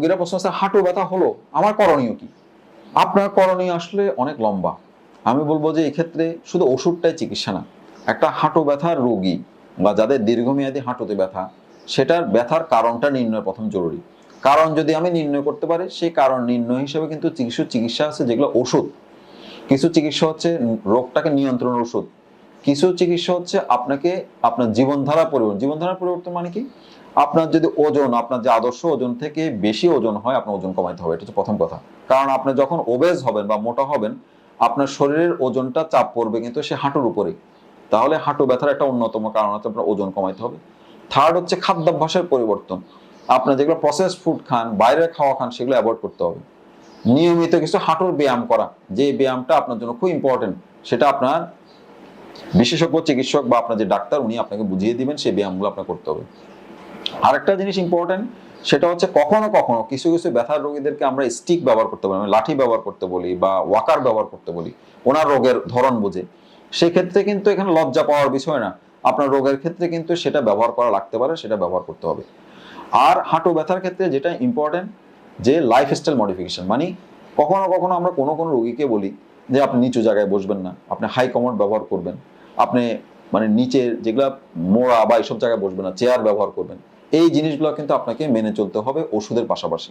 রোগীরা প্রশ্ন আছে হাঁটু ব্যথা হলো, আমার করণীয় কি? আপনার করণীয় আসলে অনেক লম্বা। আমি বলবো যে এক্ষেত্রে শুধু ওষুধটাই চিকিৎসা না। একটা হাঁটু ব্যথার রোগী বা যাদের দীর্ঘমেয়াদী হাঁটুতে ব্যথা, সেটার ব্যথার কারণটা নির্ণয় প্রথম জরুরি। কারণ যদি আমি নির্ণয় করতে পারি, সেই কারণ নির্ণয় হিসেবে কিন্তু কিছু চিকিৎসা আছে যেগুলো ওষুধ, কিছু চিকিৎসা হচ্ছে রোগটাকে নিয়ন্ত্রণের ওষুধ, কিছু চিকিৎসা হচ্ছে আপনাকে আপনার জীবনধারা পরিবর্তন মানে কি? আপনার যদি ওজন, আপনার যে আদর্শ ওজন থেকে বেশি ওজন হয়, আপনার ওজন কমাইতে হবে, এটা হচ্ছে প্রথম কথা। কারণ আপনি যখন ওবেজ হবেন বা মোটা হবেন, আপনার শরীরের ওজনটা চাপ পড়বে কিন্তু সে হাঁটুর উপরে। তাহলে হাঁটু ব্যথার একটা অন্যতম কারণ হচ্ছে আপনার ওজন কমাইতে হবে। থার্ড হচ্ছে খাদ্যাভ্যাসের পরিবর্তন। আপনার যেগুলো প্রসেসড ফুড খান, বাইরের খাওয়া খান, সেগুলো অ্যাভয়েড করতে হবে। নিয়মিত কিছু হাঁটুর ব্যায়াম করা, যে ব্যায়ামটা আপনার জন্য খুব ইম্পর্টেন্ট, সেটা আপনার বিশেষজ্ঞ চিকিৎসক বা আপনার যে ডাক্তার উনি আপনাকে বুঝিয়ে দিবেন, সেই ব্যায়ামগুলো আপনার করতে হবে। আরেকটা জিনিস ইম্পর্টেন্ট, সেটা হচ্ছে কখনো কখনো কিছু কিছু ব্যথার রোগীদেরকে আমরা স্টিক ব্যবহার করতে বলি, লাঠি ব্যবহার করতে বলি বা ওয়াকার ব্যবহার করতে বলি, ওনার রোগের ধরন বুঝে। সেক্ষেত্রে কিন্তু এখানে লজ্জা পাওয়ার বিষয় না, আপনার রোগের ক্ষেত্রে কিন্তু সেটা ব্যবহার করা লাগতে পারে, সেটা ব্যবহার করতে হবে। আর হাঁটু ব্যথার ক্ষেত্রে যেটা ইম্পর্টেন্ট, যে লাইফস্টাইল মডিফিকেশন, মানে কখনো কখনো আমরা কোনো কোনো রোগীকে বলি যে আপনি নিচু জায়গায় বসবেন না, আপনি হাই কমোড ব্যবহার করবেন, আপনি মানে নিচের যেগুলা মোড়া বা এইসব জায়গায় বসবেন না, চেয়ার ব্যবহার করবেন। এই জিনিসগুলো কিন্তু আপনাকে মেনে চলতে হবে ওষুধের পাশাপাশি।